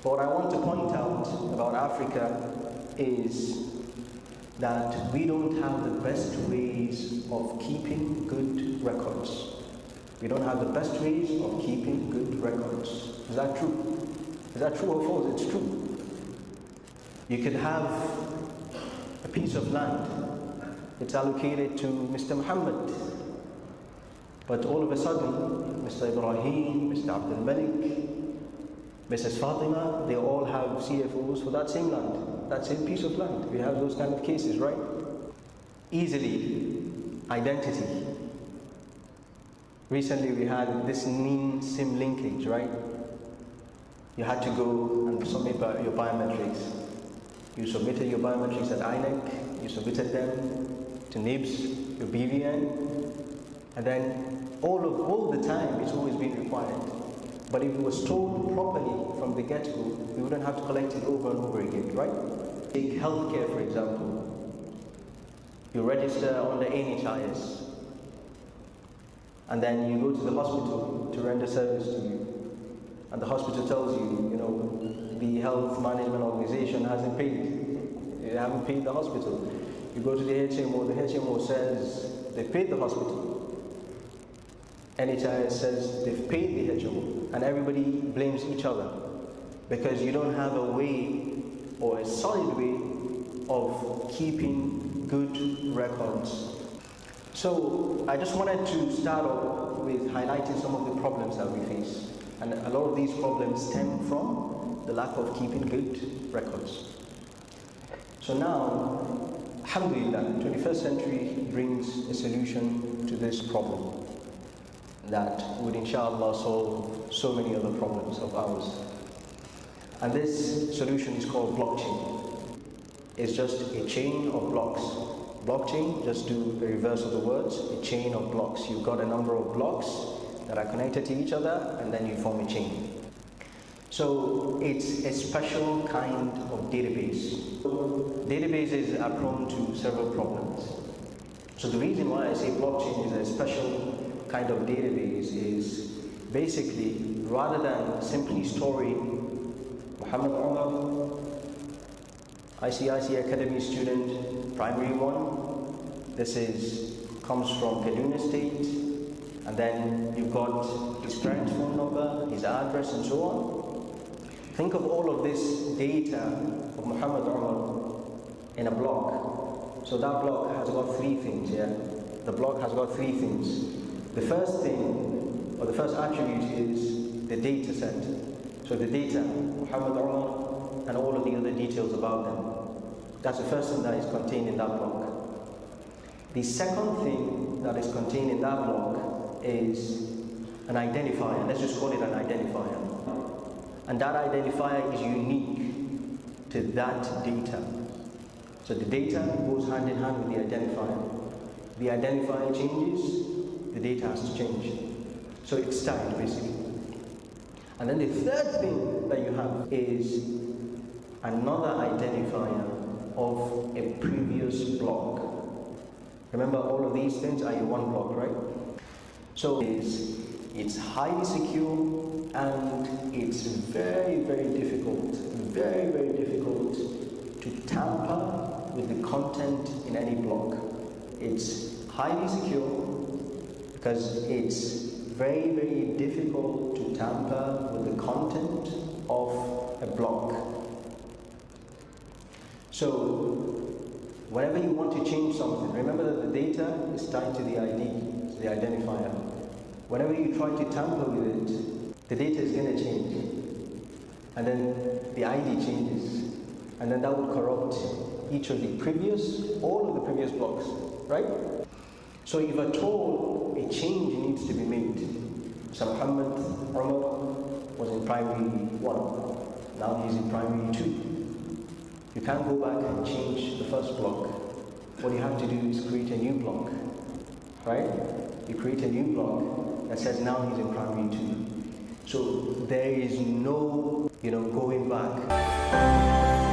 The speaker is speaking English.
But what I want to point out about Africa is that we don't have the best ways of keeping good records. We don't have the best ways of keeping good records. Is that true? Is that true or false? It's true. You could have a piece of land. It's allocated to Mr. Muhammad. But all of a sudden, Mr. Ibrahim, Mr. Abdul Malik, Mrs. Fatima, they all have CFOs for that same land, that same piece of land. We have those kind of cases, right? Easily, identity. Recently we had this NIN SIM linkage, right? You had to go and submit your biometrics. You submitted your biometrics at INEC, you submitted them to NIBS, your BVN, and then all the time it's always been required. But if it was told properly from the get-go, we wouldn't have to collect it over and over again, right? Take healthcare, for example. You register under NHIS, and then you go to the hospital to render service to you. And the hospital tells you, the health management organization hasn't paid. They haven't paid the hospital. You go to the HMO says they've paid the hospital. NHIS says they've paid the HMO, and everybody blames each other because you don't have a way or a solid way of keeping good records. So I just wanted to start off with highlighting some of the problems that we face, and a lot of these problems stem from the lack of keeping good records. So now, alhamdulillah, 21st century brings a solution to this problem that would inshallah solve so many other problems of ours. And this solution is called blockchain. It's just a chain of blocks. Blockchain, just do the reverse of the words, a chain of blocks. You've got a number of blocks that are connected to each other, and then you form a chain. So it's a special kind of database. Databases are prone to several problems. So the reason why I say blockchain is a special kind of database is basically, rather than simply storing Muhammad Umar, ICIC Academy student, primary 1, comes from Kaduna State, and then you've got his parents' phone number, his address, and so on. Think of all of this data of Muhammad Umar in a block. So that block has got 3 things, yeah? The block has got 3 things. The first thing, or the first attribute, is the data set. So the data, Muhammad Umar, and all of the other details about them. That's the first thing that is contained in that block. The second thing that is contained in that block is an identifier. Let's just call it an identifier. And that identifier is unique to that data. So the data goes hand in hand with the identifier. The identifier changes, the data has to change. So it's tied, basically. And then the third thing that you have is another identifier of a previous block. Remember, all of these things are in one block, right? So it's highly secure, and it's very, very difficult to tamper with the content in any block. It's highly secure because it's very, very difficult to tamper with the content of a block. So whenever you want to change something, remember that the data is tied to the ID, the identifier. Whenever you try to tamper with it, the data is going to change, and then the ID changes, and then that would corrupt each of the all of the previous blocks, right? So if at all a change needs to be made, so Muhammad Umar was in primary 1, now he's in primary 2. You can't go back and change the first block. What you have to do is create a new block, right? You create a new block that says now he's in primary 2. So there is no, going back.